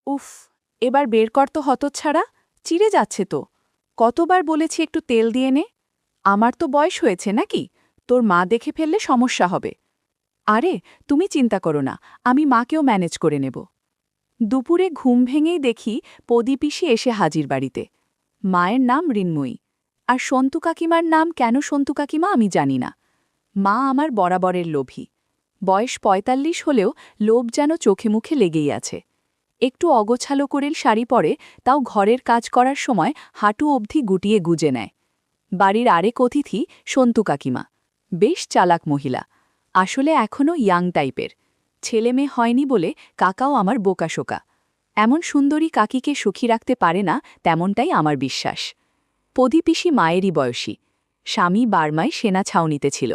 উফ, এবার বের কর তো হতচ্ছাড়া, চিড়ে যাচ্ছে তো। কতবার বলেছি একটু তেল দিয়ে নে। আমার তো বয়স হয়েছে নাকি, তোর মা দেখে ফেললে সমস্যা হবে। আরে তুমি চিন্তা করো না, আমি মাকেও ম্যানেজ করে নেব। দুপুরে ঘুম ভেঙেই দেখি পদীপিসি এসে হাজির বাড়িতে। মায়ের নাম ঋন্ময়ী, আর সন্তু কাকিমার নাম কেন সন্তু কাকিমা আমি জানি না। মা আমার বরাবরের লোভী। বয়স ৪৫ হলেও লোভ যেন চোখে মুখে লেগেই আছে। একটু অগোছালো করেল শাড়ি পরে, তাও ঘরের কাজ করার সময় হাঁটু অবধি গুটিয়ে গুজে নেয়। বাড়ির আরেক অতিথি সন্তু কাকিমা, বেশ চালাক মহিলা, আসলে এখনও ইয়াং টাইপের। ছেলে মেয়ে হয়নি বলে কাকাও আমার বোকাশোকা। এমন সুন্দরী কাকিকে সুখী রাখতে পারে না, তেমনটাই আমার বিশ্বাস। পদীপিসি মায়েরই বয়সী। স্বামী বার্মায় সেনা ছাউনিতে ছিল,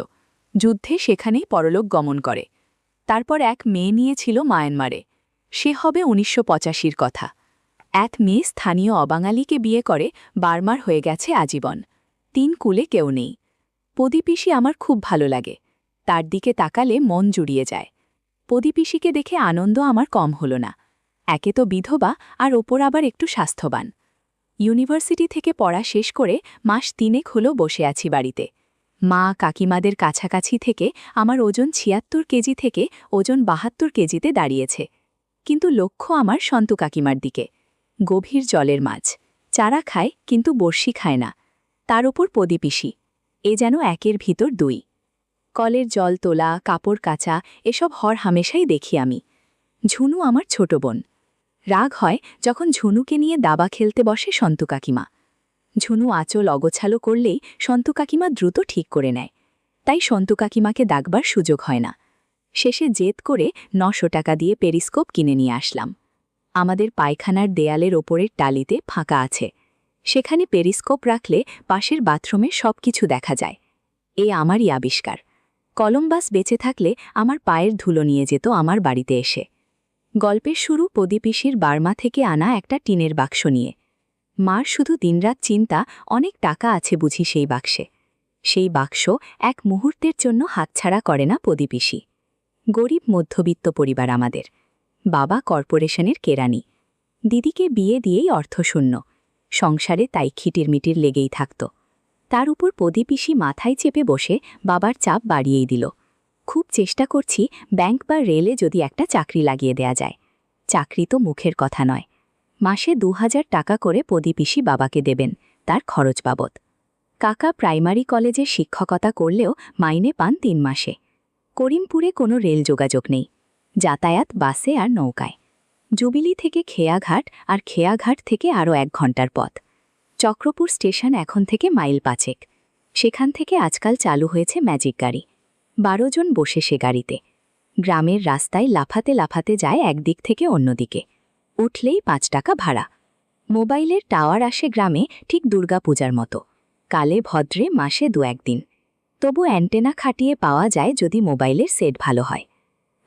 যুদ্ধে সেখানেই পরলোক গমন করে। তারপর এক মেয়ে নিয়েছিল মায়ানমারে। সে হবে ১৯৮৫-র কথা। এক মেয়ে স্থানীয় অবাঙালিকে বিয়ে করে বার্মার হয়ে গেছে আজীবন। ৩ কুলে কেউ নেই। পদীপিসি আমার খুব ভালো লাগে, তার দিকে তাকালে মন জুড়িয়ে যায়। পদীপিসিকে দেখে আনন্দ আমার কম হল না। একে তো বিধবা, আর ওপর আবার একটু স্বাস্থ্যবান। ইউনিভার্সিটি থেকে পড়া শেষ করে মাস ৩ হলো বসে আছি বাড়িতে। মা কাকিমাদের কাছাকাছি থেকে আমার ওজন ৭৬ কেজি থেকে ওজন ৭২ কেজিতে দাঁড়িয়েছে। কিন্তু লক্ষ্য আমার সন্তু কাকিমার দিকে। গভীর জলের মাছ, চারা খায় কিন্তু বড়শি খায় না। তার ওপর পদীপিসি, এ যেন একের ভিতর দুই। কলের জল তোলা, কাপড় কাচা, এসব হর হামেশাই দেখি আমি। ঝুনু আমার ছোট বোন। রাগ হয় যখন ঝুনুকে নিয়ে দাবা খেলতে বসে সন্তু কাকিমা। ঝুনু আঁচল অগোছালো করলেই সন্তু কাকিমা দ্রুত ঠিক করে নেয়। তাই সন্তু কাকিমাকে ডাকবার সুযোগ হয় না। শেষে জেদ করে ৯০০ টাকা দিয়ে পেরিস্কোপ কিনে নিয়ে আসলাম। আমাদের পায়খানার দেয়ালের ওপরের টালিতে ফাঁকা আছে, সেখানে পেরিস্কোপ রাখলে পাশের বাথরুমে সবকিছু দেখা যায়। এ আমারই আবিষ্কার। কলম্বাস বেঁচে থাকলে আমার পায়ের ধুলো নিয়ে যেত আমার বাড়িতে এসে। গল্পের শুরু পদীপিসির বার্মা থেকে আনা একটা টিনের বাক্স নিয়ে। মার শুধু দিনরাত চিন্তা, অনেক টাকা আছে বুঝি সেই বাক্সে। সেই বাক্স এক মুহূর্তের জন্য হাতছাড়া করে না পদীপিসি। গরিব মধ্যবিত্ত পরিবার আমাদের। বাবা কর্পোরেশনের কেরানি। দিদিকে বিয়ে দিয়েই অর্থশূন্য। সংসারে তাই খিটিরমিটির লেগেই থাকত। তার উপর পদীপিসি মাথায় চেপে বসে বাবার চাপ বাড়িয়েই দিল। খুব চেষ্টা করছি ব্যাংক বা রেলে যদি একটা চাকরি লাগিয়ে দেয়া যায়। চাকরি তো মুখের কথা নয়। মাসে ২০০০ টাকা করে পদীপিসি বাবাকে দেবেন, তার খরচ বাবদ। কাকা প্রাইমারি কলেজে শিক্ষকতা করলেও মাইনে পান ৩ মাসে। করিমপুরে কোনো রেল যোগাযোগ নেই, যাতায়াত বাসে আর নৌকায়। জুবিলি থেকে খেয়াঘাট, আর খেয়াঘাট থেকে আরও ১ ঘণ্টার পথ। চক্রপুর স্টেশন এখন থেকে মাইল ৫। সেখান থেকে আজকাল চালু হয়েছে ম্যাজিক গাড়ি। ১২ জন বসে সে গাড়িতে। গ্রামের রাস্তায় লাফাতে লাফাতে যায় একদিক থেকে অন্যদিকে। উঠলেই ৫ টাকা ভাড়া। মোবাইলের টাওয়ার আসে গ্রামে ঠিক দুর্গাপূজার মতো, কালে ভদ্রে মাসে ২-১ দিন। তবু অ্যান্টেনা খাটিয়ে পাওয়া যায় যদি মোবাইলের সেট ভালো হয়।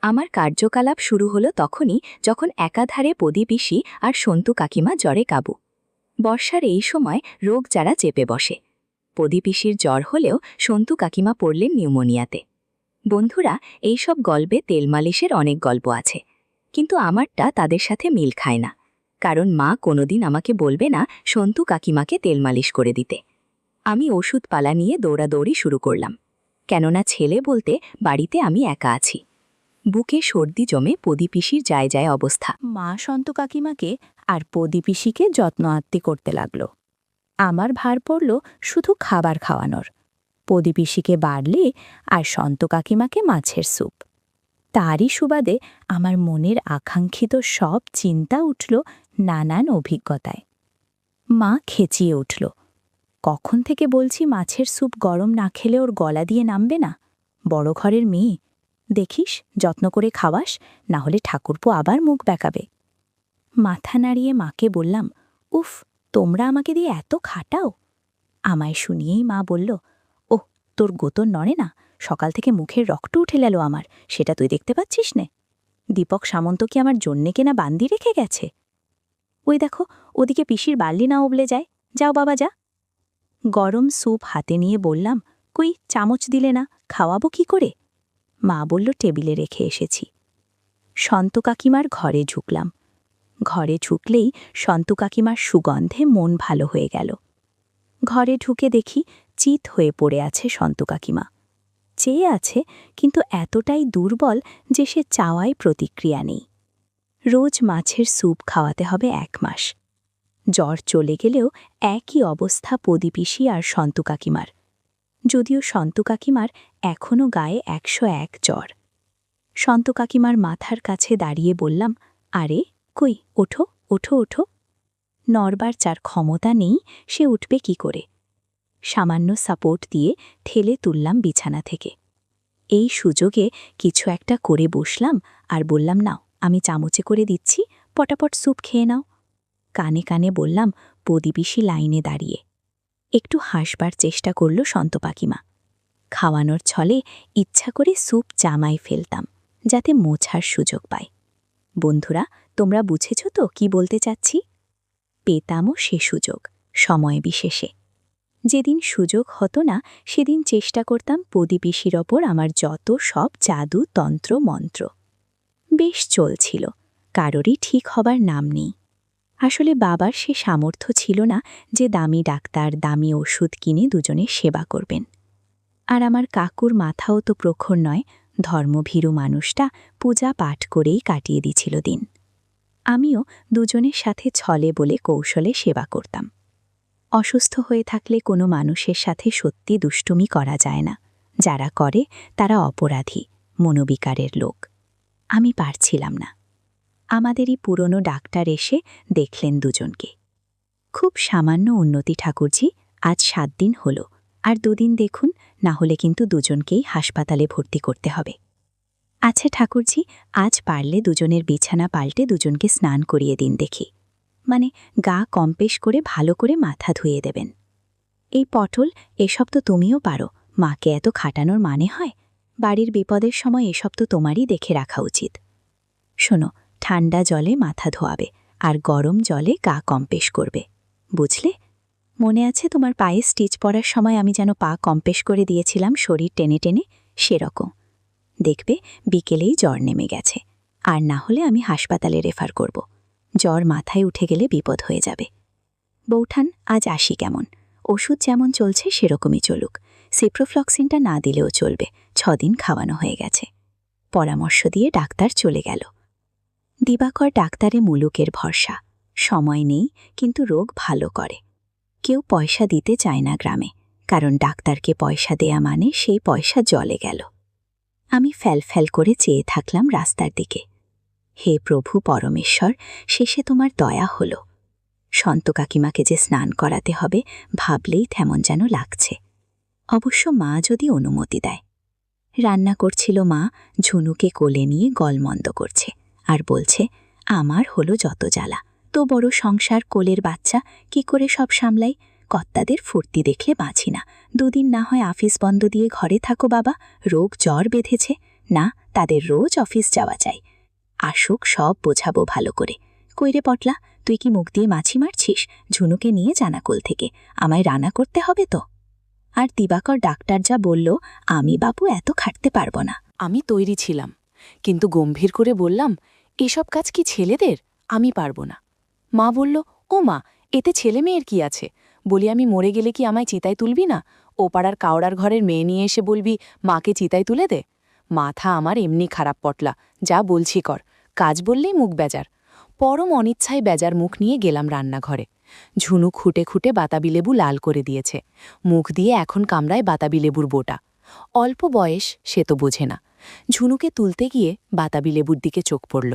আমার কার্যকলাপ শুরু হলো তখনই যখন একাধারে পদীপিসি আর সন্তু কাকিমা জ্বরে কাবু। বর্ষার এই সময় রোগ যারা চেপে বসে। পদীপিসির জ্বর হলেও সন্তু কাকিমা পড়লেন নিউমোনিয়াতে। বন্ধুরা, এইসব গল্পে তেল মালিশের অনেক গল্প আছে, কিন্তু আমারটা তাদের সাথে মিল খায় না। কারণ মা কোনোদিন আমাকে বলবে না সন্তু কাকিমাকে তেল মালিশ করে দিতে। আমি ওষুধপালা নিয়ে দৌড়াদৌড়ি শুরু করলাম, কেননা ছেলে বলতে বাড়িতে আমি একা আছি। বুকে সর্দি জমে পদীপিসির যায় যায় অবস্থা। মা সন্তু কাকিমাকে আর পদীপিসিকে যত্ন আত্তি করতে লাগল। আমার ভার পড়ল শুধু খাবার খাওয়ানোর। পদীপিসিকে বাড়লে আর সন্তু কাকিমাকে মাছের স্যুপ। তারই সুবাদে আমার মনের আকাঙ্ক্ষিত সব চিন্তা উঠল নানান অভিজ্ঞতায়। মা খেচিয়ে উঠল, কখন থেকে বলছি মাছের স্যুপ গরম না খেলে ওর গলা দিয়ে নামবে না। বড় ঘরের মেয়ে, দেখিস যত্ন করে খাওয়াস, না হলে ঠাকুরপো আবার মুখ বেঁকাবে। মাথা নাড়িয়ে মাকে বললাম, উফ, তোমরা আমাকে দিয়ে এত খাটাও। আমায় শুনিয়েই মা বলল, ওহ, তোর গোতর নড়ে না, সকাল থেকে মুখের রক্ত উঠে গেল আমার, সেটা তুই দেখতে পাচ্ছিস নে? দীপক সামন্ত কি আমার জন্যে কেনা বান্দি রেখে গেছে? ওই দেখো, ওদিকে পিসির বার্লি না উবলে যায়, যাও বাবা যা। গরম স্যুপ হাতে নিয়ে বললাম, কই চামচ দিলে না, খাওয়াবো কি করে? মা বলল, টেবিলে রেখে এসেছি। সন্ত কাকিমার ঘরে ঢুকলাম। ঘরে ঢুকলেই সন্তু কাকিমার সুগন্ধে মন ভালো হয়ে গেল। ঘরে ঢুকে দেখি চিত হয়ে পড়ে আছে সন্তু কাকিমা। চেয়ে আছে, কিন্তু এতটাই দুর্বল যে সে চাওয়ায় প্রতিক্রিয়া নেই। রোজ মাছের স্যুপ খাওয়াতে হবে 1 মাস। জ্বর চলে গেলেও একই অবস্থা প্রদীপিসি আর সন্তু কাকিমার, যদিও সন্তু কাকিমার এখনও গায়ে 101 জ্বর। সন্তু কাকিমার মাথার কাছে দাঁড়িয়ে বললাম, আরে কই, ওঠো ওঠো ওঠো। নড়বার যার ক্ষমতা নেই সে উঠবে কি করে? সামান্য সাপোর্ট দিয়ে ঠেলে তুললাম বিছানা থেকে। এই সুযোগে কিছু একটা করে বসলাম আর বললাম, নাও আমি চামচে করে দিচ্ছি, পটাপট স্যুপ খেয়ে নাও। কানে কানে বললাম, প্রদীপিসি লাইনে দাঁড়িয়ে। একটু হাসবার চেষ্টা করল সন্তু কাকিমা। খাওয়ানোর ছলে ইচ্ছা করে স্যুপ জামায় ফেলতাম, যাতে মোছার সুযোগ পায়। বন্ধুরা, তোমরা বুঝেছ তো কি বলতে চাচ্ছি? পেতামও সে সুযোগ, সময় বিশেষে। যেদিন সুযোগ হতো না সেদিন চেষ্টা করতাম প্রদীপিসির ওপর আমার যত সব জাদু তন্ত্র মন্ত্র। বেশ চলছিল, কারোরই ঠিক হবার নাম নেই। আসলে বাবার সে সামর্থ্য ছিল না যে দামি ডাক্তার, দামি ওষুধ কিনে দুজনের সেবা করবেন। আর আমার কাকুর মাথাও তো প্রখর নয়, ধর্মভীরু মানুষটা পূজা পাঠ করেই কাটিয়ে দিছিল দিন। আমিও দুজনের সাথে ছলে বলে কৌশলে সেবা করতাম। অসুস্থ হয়ে থাকলে কোনো মানুষের সাথে সত্যি দুষ্টুমি করা যায় না। যারা করে তারা অপরাধী, মনোবিকারের লোক। আমি পারছিলাম না। আমাদেরই পুরনো ডাক্তার এসে দেখলেন দুজনকে। খুব সামান্য উন্নতি ঠাকুরজি, আজ 7 দিন হল, আর 2 দিন দেখুন, না হলে কিন্তু দুজনকেই হাসপাতালে ভর্তি করতে হবে। আচ্ছা ঠাকুরজি, আজ পারলে দুজনের বিছানা পাল্টে দুজনকে স্নান করিয়ে দিন দেখি। মানে গা কম্পেশ করে ভালো করে মাথা ধুয়ে দেবেন। এই পটল, এসব তো তুমিও পারো, মাকে এত খাটানোর মানে হয়? বাড়ির বিপদের সময় এসব তো তোমারই দেখে রাখা উচিত। শোনো, ঠান্ডা জলে মাথা ধোয়াবে আর গরম জলে গা কম্পেশ করবে, বুঝলে? মনে আছে তোমার পায়ে স্টিচ পরার সময় আমি যেন পা কম্পেশ করে দিয়েছিলাম শরীর টেনে টেনে? সেরকম। দেখবে বিকেলেই জ্বর নেমে গেছে, আর না হলে আমি হাসপাতালে রেফার করব। জ্বর মাথায় উঠে গেলে বিপদ হয়ে যাবে। বৌঠান, আজ আসি কেমন? ওষুধ যেমন চলছে সেরকমই চলুক। সিপ্রোফ্লক্সিনটা না দিলেও চলবে, 6 দিন খাওয়ানো হয়ে গেছে। পরামর্শ দিয়ে ডাক্তার চলে গেল। দিবাকর ডাক্তারে মুলুকের ভরসা। সময় নেই, কিন্তু রোগ ভালো করে। কেউ পয়সা দিতে চায় না গ্রামে, কারণ ডাক্তারকে পয়সা দেয়া মানে সেই পয়সা জলে গেল। আমি ফ্যাল করে চেয়ে থাকলাম রাস্তার দিকে। হে প্রভু পরমেশ্বর, শেষে তোমার দয়া হল। সন্তু কাকিমাকে যে স্নান করাতে হবে ভাবলেই তেমন যেন লাগছে। অবশ্য মা যদি অনুমতি দেয়। রান্না করছিল মা, ঝুনুকে কোলে নিয়ে গলমন্দ করছে আর বলছে, আমার হলো যত জ্বালা, তো বড় সংসার, কোলের বাচ্চা, কি করে সব সামলাই? কর্তাদের ফুর্তি দেখলে বাঁচি না। 2 দিন না হয় অফিস বন্ধ দিয়ে ঘরে থাকো বাবা, রোগ জ্বর বেঁধেছে না, তাদের রোজ অফিস যাওয়া চাই। আসুক, সব বোঝাবো ভালো করে। কইরে পটলা, তুই কি মুখ দিয়ে মাছি মারছিস? ঝুনুকে নিয়ে জানাকুল থেকে, আমায় রান্না করতে হবে তো। আর দিবাকর ডাক্তার যা বলল, আমি বাপু এত খাটতে পারবো না। আমি তৈরি ছিলাম, কিন্তু গম্ভীর করে বললাম, এসব কাজ কি ছেলেদের? আমি পারবো না। মা বলল, ও মা, এতে ছেলে মেয়ের কি আছে? বলি, আমি মরে গেলে কি আমায় চিতায় তুলবি না? ও পাড়ার কাওড়ার ঘরের মেয়ে নিয়ে এসে বলবি মাকে চিতায় তুলে দে? মাথা আমার এমনি খারাপ পটলা, যা বলছি কর। কাজ বললেই মুখ বেজার। পরম অনিচ্ছায় বেজার মুখ নিয়ে গেলাম রান্নাঘরে। ঝুনু খুঁটে খুঁটে বাতাবি লেবু লাল করে দিয়েছে। মুখ দিয়ে এখন কামড়ায় বাতাবি লেবুর বোটা। অল্প বয়স, সে তো বোঝে না। ঝুনুকে তুলতে গিয়ে বাতাবি লেবুর দিকে চোখ পড়ল।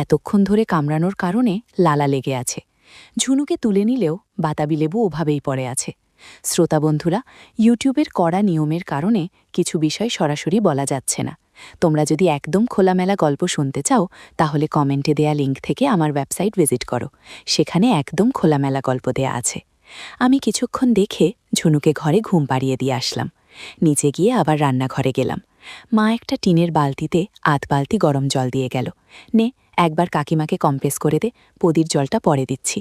এতক্ষণ ধরে কামড়ানোর কারণে লালা লেগে আছে। ঝুনুকে তুলে নিলেও বাতাবি লেবু ওভাবেই পড়ে আছে। শ্রোতা বন্ধুরা, ইউটিউবের কড়া নিয়মের কারণে কিছু বিষয় সরাসরি বলা যাচ্ছে না। তোমরা যদি একদম খোলামেলা গল্প শুনতে চাও, তাহলে কমেন্টে দেয়া লিঙ্ক থেকে আমার ওয়েবসাইট ভিজিট করো। সেখানে একদম খোলামেলা গল্প দেয়া আছে। আমি কিছুক্ষণ দেখে ঝুনুকে ঘরে ঘুম পাড়িয়ে দিয়ে আসলাম। নিচে গিয়ে আবার রান্নাঘরে গেলাম। মা একটা টিনের বালতিতে 8 বালতি গরম জল দিয়ে গেল। নে, একবার কাকিমাকে কম্প্রেস করে দে, পদির জলটা পরে দিচ্ছি।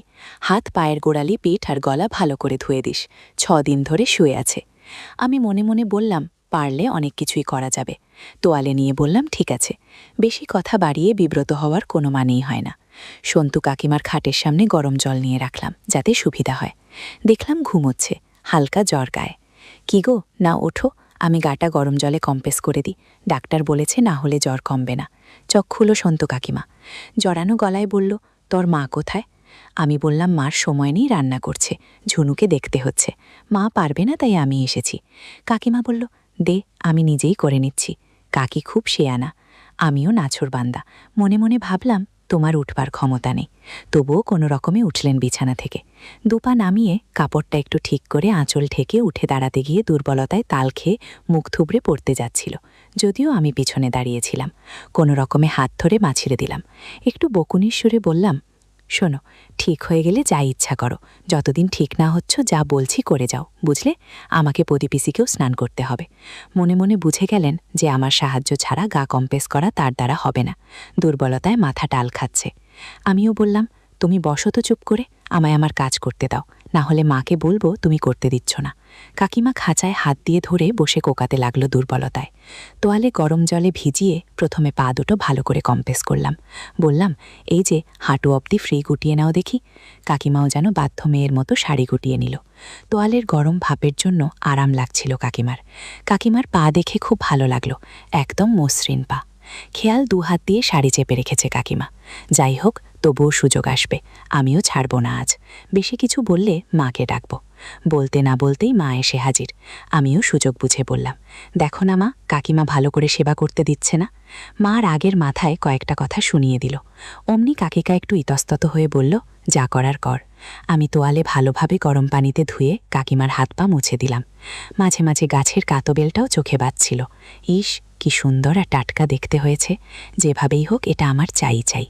হাত পায়ের গোড়ালি, পেট আর গলা ভালো করে ধুয়ে দিস, 6 দিন ধরে শুয়ে আছে। আমি মনে মনে বললাম, পারলে অনেক কিছুই করা যাবে। তোয়ালে নিয়ে বললাম, ঠিক আছে। বেশি কথা বাড়িয়ে বিব্রত হওয়ার কোনো মানেই হয় না। সন্তু কাকিমার খাটের সামনে গরম জল নিয়ে রাখলাম, যাতে সুবিধা হয়। দেখলাম ঘুমোচ্ছে, হালকা জ্বর গায়ে। কি গো, না ওঠো, আমি গাটা গরম জলে কম্প্রেস করে দিই। ডাক্তার বলেছে না হলে জ্বর কমবে না। চোখ খুলো সন্তু কাকিমা। জড়ানো গলায় বলল, তোর মা কোথায়? আমি বললাম, মার সময় নেই, রান্না করছে, ঝুনুকে দেখতে হচ্ছে, মা পারবে না, তাই আমি এসেছি। কাকিমা বলল, দে, আমি নিজেই করে নিচ্ছি। কাকি খুব শেয়ানা, আমিও নাছোড়বান্দা। মনে মনে ভাবলাম, তোমার উঠবার ক্ষমতা নেই। তবুও কোনো রকমে উঠলেন বিছানা থেকে। দুপা নামিয়ে কাপড়টা একটু ঠিক করে আঁচল ঠেকে উঠে দাঁড়াতে গিয়ে দুর্বলতায় তাল খেয়ে মুখ থুবড়ে পড়তে যাচ্ছিল। যদিও আমি পিছনে দাঁড়িয়েছিলাম। কোনো রকমে হাত ধরে মাছিরে দিলাম। একটু বকুনির সুরে বললাম, শোনো, ঠিক হয়ে গেলে যা ইচ্ছা করো, যতদিন ঠিক না হচ্ছ যা বলছি করে যাও, বুঝলে? আমাকে পদিপিসিকেও স্নান করতে হবে। মনে মনে বুঝে গেলেন যে আমার সাহায্য ছাড়া গা কম্প্রেস করা তার দ্বারা হবে না। দুর্বলতায় মাথা টাল খাচ্ছে। আমিও বললাম, তুমি বসো তো চুপ করে, আমায় আমার কাজ করতে দাও, না হলে মাকে বলবো তুমি করতে দিচ্ছ না। কাকিমা খাঁচায় হাত দিয়ে ধরে বসে কোকাতে লাগলো দুর্বলতায়। তোয়ালে গরম জলে ভিজিয়ে প্রথমে পা দুটো ভালো করে কম্প্রেস করলাম। বললাম, এই যে হাঁটু অবধি ফ্রি গুটিয়ে নাও দেখি। কাকিমাও যেন বাধ্য মেয়ের মতো শাড়ি গুটিয়ে নিল। তোয়ালের গরম ভাপের জন্য আরাম লাগছিল কাকিমার। কাকিমার পা দেখে খুব ভালো লাগলো, একদম মসৃণ পা। খেয়াল দুহাত দিয়ে শাড়ি চেপে রেখেছে কাকিমা। যাই হোক, তবুও সুযোগ আসবে, আমিও ছাড়ব না আজ। বেশি কিছু বললে মাকে ডাকব। বলতে না বলতেই মা এসে হাজির। আমিও সুযোগ বুঝে বললাম, দেখো না মা, কাকিমা ভালো করে সেবা করতে দিচ্ছে না। মার আগের মাথায় কয়েকটা কথা শুনিয়ে দিল। অমনি কাকিকা একটু ইতস্তত হয়ে বলল, যা করার কর। আমি তোয়ালে ভালোভাবে গরম পানিতে ধুয়ে কাকিমার হাত পা মুছে দিলাম। মাঝে মাঝে গাছের কাতবেলটাও চোখে বাজছিল। ইস, কি সুন্দর আর টাটকা দেখতে হয়েছে। যেভাবেই হোক এটা আমার চাই চাই।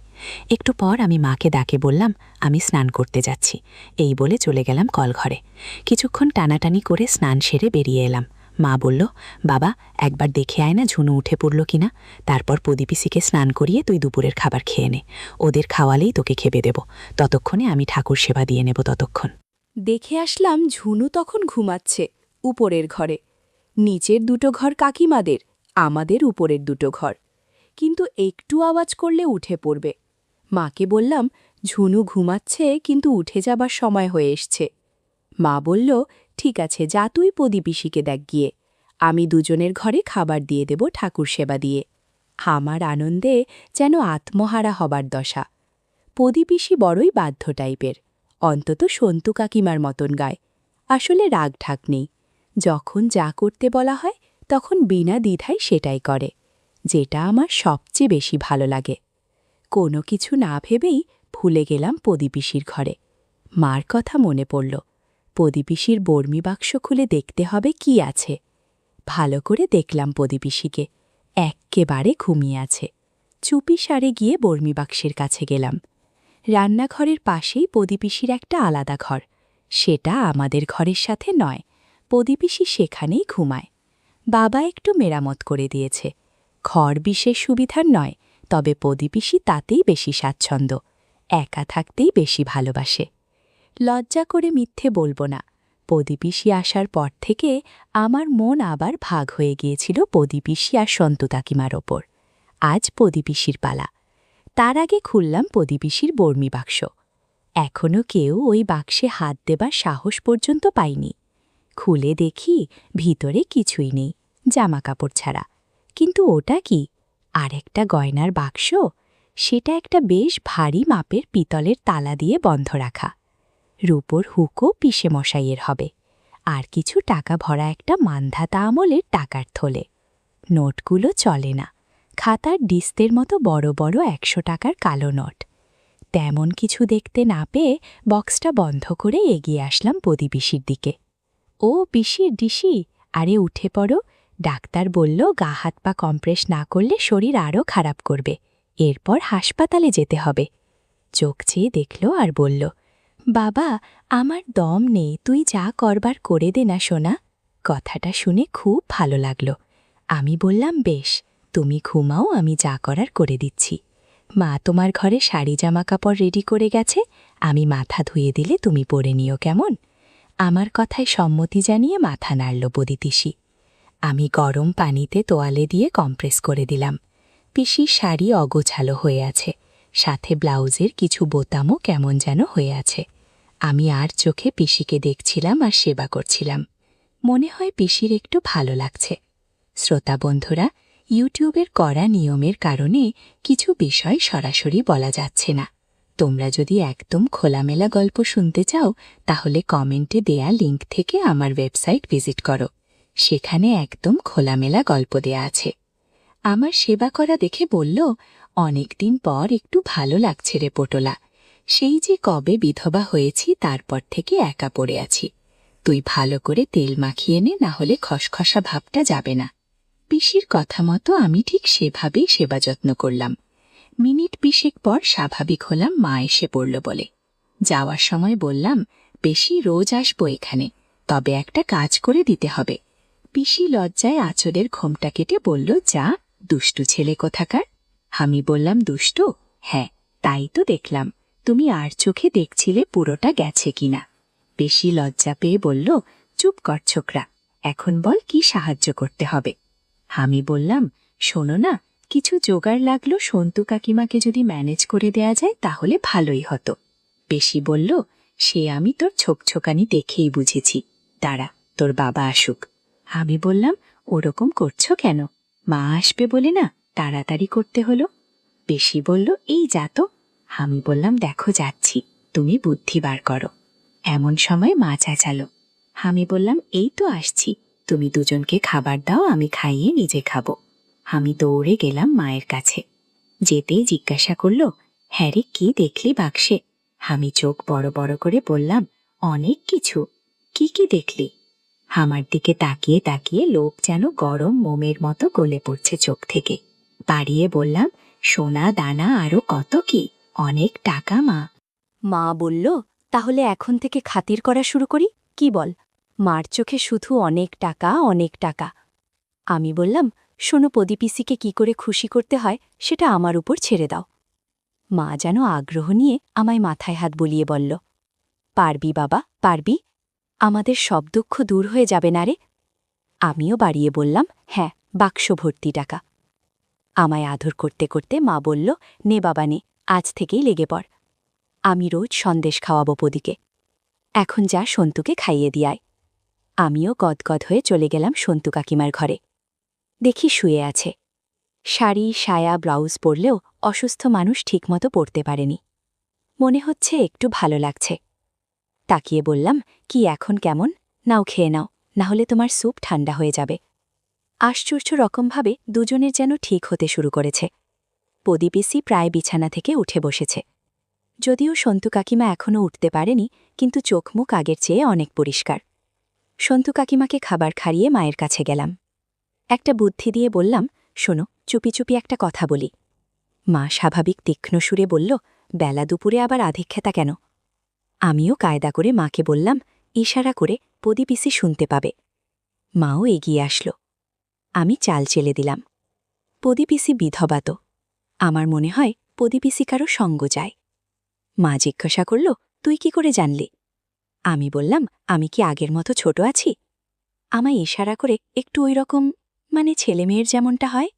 একটু পর আমি মাকে ডাকে বললাম, আমি স্নান করতে যাচ্ছি। এই বলে চলে গেলাম কলঘরে। কিছুক্ষণ টানাটানি করে স্নান সেরে বেরিয়ে এলাম। মা বলল, বাবা, একবার দেখে আয় না ঝুনু উঠে পড়ল কিনা। তারপর পদিপিসিকে স্নান করিয়ে তুই দুপুরের খাবার খেয়ে নে। ওদের খাওয়ালেই তোকে খেবে দেব। ততক্ষণে আমি ঠাকুর সেবা দিয়ে নেব ততক্ষণ। দেখে আসলাম ঝুনু তখন ঘুমাচ্ছে উপরের ঘরে। নিচের দুটো ঘর কাকিমাদের, আমাদের উপরের দুটো ঘর। কিন্তু একটু আওয়াজ করলে উঠে পড়বে। মাকে বললাম, ঝুনু ঘুমাচ্ছে, কিন্তু উঠে যাবার সময় হয়ে এসছে। মা বলল, ঠিক আছে, যা তুই পদিপিসিকে দেখ গিয়ে। আমি দুজনের ঘরে খাবার দিয়ে দেব ঠাকুর সেবা দিয়ে। আমার আনন্দে যেন আত্মহারা হবার দশা। পদিপিসি বড়ই বাধ্য টাইপের, অন্তত সন্তু কাকিমার মতন গায়। আসলে রাগ ঢাক নেই, যখন যা করতে বলা হয় তখন বিনা দ্বিধায় সেটাই করে, যেটা আমার সবচেয়ে বেশি ভালো লাগে। কোনো কিছু না ভেবেই ভুলে গেলাম পদিপিসির ঘরে। মার কথা মনে পড়ল। পদিপিসির বর্মি বাক্স খুলে দেখতে হবে কি আছে। ভালো করে দেখলাম পদিপিসিকে, এক্কেবারে ঘুমিয়ে আছে। চুপি সারে গিয়ে বর্মি বাক্সের কাছে গেলাম। রান্নাঘরের পাশেই পদিপিসির একটা আলাদা ঘর। সেটা আমাদের ঘরের সাথে নয়, পদিপিসি সেখানেই ঘুমায়। বাবা একটু মেরামত করে দিয়েছে। ঘর বিশেষ সুবিধার নয়, তবে পদিপিসি তাতেই বেশি স্বাচ্ছন্দ্য, একা থাকতেই বেশি ভালোবাসে। লজ্জা করে মিথ্যে বলবো না, পদিপিসি আসার পর থেকে আমার মন আবার ভাগ হয়ে গিয়েছিল পদিপিসি আর সন্তু কাকিমার ওপর। আজ পদিপিসির পালা। তার আগে খুললাম পদিপিসির বর্মি বাক্স। এখনও কেউ ওই বাক্সে হাত দেবার সাহস পর্যন্ত পায়নি। খুলে দেখি ভিতরে কিছুই নেই, জামা কাপড় ছাড়া। কিন্তু ওটা কি? আর একটা গয়নার বাক্স। সেটা একটা বেশ ভারী মাপের পিতলের তালা দিয়ে বন্ধ রাখা। রূপোর হুকও পিসে মশাইয়ের হবে। আর কিছু টাকা ভরা একটা মান্ধাতা আমলের টাকার থলে। নোটগুলো চলে না, খাতার ডিস্তের মতো বড় বড় ১০০ টাকার কালো নোট। তেমন কিছু দেখতে না পেয়ে বক্সটা বন্ধ করে এগিয়ে আসলাম পদিপিসির দিকে। ও পিসির ডিসি, আরে উঠে পড়ো, ডাক্তার বলল গা হাত পা কম্প্রেস না করলে শরীর আরও খারাপ করবে, এরপর হাসপাতালে যেতে হবে। চোখ চেয়ে দেখল আর বলল, বাবা, আমার দম নেই, তুই যা করবার করে দে না সোনা। কথাটা শুনে খুব ভালো লাগলো। আমি বললাম, বেশ, তুমি ঘুমাও, আমি যা করার করে দিচ্ছি। মা তোমার ঘরে শাড়ি জামা কাপড় রেডি করে গেছে, আমি মাথা ধুয়ে দিলে তুমি পরে নিও, কেমন? আমার কথায় সম্মতি জানিয়ে মাথা নাড়ল পদিপিসি। আমি গরম পানিতে তোয়ালে দিয়ে কম্প্রেস করে দিলাম। পিসির শাড়ি অগোছালো হয়ে আছে, সাথে ব্লাউজের কিছু বোতামও কেমন যেন হয়ে আছে। আমি আর চোখে পিসিকে দেখছিলাম আর সেবা করছিলাম। মনে হয় পিসির একটু ভালো লাগছে। শ্রোতা বন্ধুরা, ইউটিউবের কড়া নিয়মের কারণে কিছু বিষয় সরাসরি বলা যাচ্ছে না। তোমরা যদি একদম খোলামেলা গল্প শুনতে চাও, তাহলে কমেন্টে দেয়া লিঙ্ক থেকে আমার ওয়েবসাইট ভিজিট করো। সেখানে একদম খোলামেলা গল্প দেয়া আছে। আমার সেবা করা দেখে বলল, অনেকদিন পর একটু ভালো লাগছে রে পটোলা। সেই যে কবে বিধবা হয়েছি তারপর থেকে একা পড়ে আছি। তুই ভালো করে তেল মাখিয়ে নে, না হলে খসখসা ভাবটা যাবে না। পিসির কথা মতো আমি ঠিক সেভাবেই সেবা যত্ন করলাম। মিনিট ২০ পর স্বাভাবিক হলাম মা এসে পড়ল বলে। যাওয়ার সময় বললাম, পিসি রোজ আসবো এখানে, তবে একটা কাজ করে দিতে হবে। পিসি লজ্জায় আঁচলের ঘোমটা কেটে বলল, যা, দুষ্টু ছেলে কোথাকার। আমি বললাম, দুষ্টু? হ্যাঁ, তাই তো দেখলাম। তুমি আর চোখে দেখছিলে পুরোটা গেছে কিনা। পিসি লজ্জা পেয়ে বলল, চুপ কর ছোকরা, এখন বল কি সাহায্য করতে হবে। আমি বললাম, শোনো না, কিছু জোগাড় লাগলো সন্তু কাকিমাকে যদি ম্যানেজ করে দেয়া যায় তাহলে ভালোই হতো। পিসি বলল, সে আমি তোর ছোকছোকানি দেখেই বুঝেছি, দাঁড়া তোর বাবা আসুক। আমি বললাম, ওরকম করছো কেন? মা আসবে বলে না তাড়াতাড়ি করতে হলো। পিসি বলল, এই যা তো। আমি বললাম, দেখো যাচ্ছি, তুমি বুদ্ধি বার করো। এমন সময় মা চেঁচালো। আমি বললাম, এই তো আসছি, তুমি দুজনকে খাবার দাও, আমি খাইয়ে নিজে খাবো। আমি দৌড়ে গেলাম মায়ের কাছে। যেতেই জিজ্ঞাসা করল, হ্যাঁ রে, কি দেখলি বাক্সে? আমি চোখ বড় বড় করে বললাম, অনেক কিছু। কি কি দেখলি? আমার দিকে তাকিয়ে তাকিয়ে লোক যেন গরম মোমের মতো গলে পড়ছে চোখ থেকে। বাড়িয়ে বললাম, সোনা দানা আরো কত কি, অনেক টাকা মা। মা বলল, তাহলে এখন থেকে খাতির করা শুরু করি, কি বল? মার চোখে শুধু অনেক টাকা, অনেক টাকা। আমি বললাম, শোনো, পদিপিসিকে কি করে খুশি করতে হয় সেটা আমার উপর ছেড়ে দাও। মা যেন আগ্রহ নিয়ে আমায় মাথায় হাত বুলিয়ে বলল, পারবি বাবা, পারবি। আমাদের সব দুঃখ দূর হয়ে যাবে না রে। আমিও বাড়িয়ে বললাম, হ্যাঁ, বাক্স ভর্তি টাকা। আমায় আদর করতে করতে মা বলল, নে বাবা নে, আজ থেকেই লেগে পড়। আমি রোজ সন্দেশ খাওয়াবো পদিকে। এখন যা সন্তুকে খাইয়ে দিয়ায়। আমিও গদগদ হয়ে চলে গেলাম সন্তু কাকিমার ঘরে। দেখি শুয়ে আছে। শাড়ি, সায়া, ব্লাউজ পরলেও অসুস্থ মানুষ ঠিকমতো পরতে পারেনি। মনে হচ্ছে একটু ভালো লাগছে। তাকিয়ে বললাম, কি এখন কেমন? নাও খেয়ে নাও, না হলে তোমার স্যুপ ঠান্ডা হয়ে যাবে। আশ্চর্য রকমভাবে দুজনের যেন ঠিক হতে শুরু করেছে। পদিপিসি প্রায় বিছানা থেকে উঠে বসেছে। যদিও সন্তু কাকিমা এখনও উঠতে পারেনি, কিন্তু চোখ মুখ আগের চেয়ে অনেক পরিষ্কার। সন্তু কাকিমাকে খাবার খাইয়ে মায়ের কাছে গেলাম। একটা বুদ্ধি দিয়ে বললাম, শোনো, চুপি চুপি একটা কথা বলি। মা স্বাভাবিক তীক্ষ্ণ সুরে বলল, বেলা দুপুরে আবার আধিক্ষেতা কেন? আমিও কায়দা করে মাকে বললাম, ইশারা করে পদিপিসি শুনতে পাবে। মাও এগিয়ে আসল। আমি চাল চেলে দিলাম। পদিপিসি বিধবা তো। আমার মনে হয় পদিপিসি কারো সঙ্গ যায়। মা জিজ্ঞাসা করল, তুই কি করে জানলি? আমি বললাম, আমি কি আগের মতো ছোট আছি? আমায় ইশারা করে একটু ওই রকম, মানে ছেলেমেয়ের যেমনটা হয়।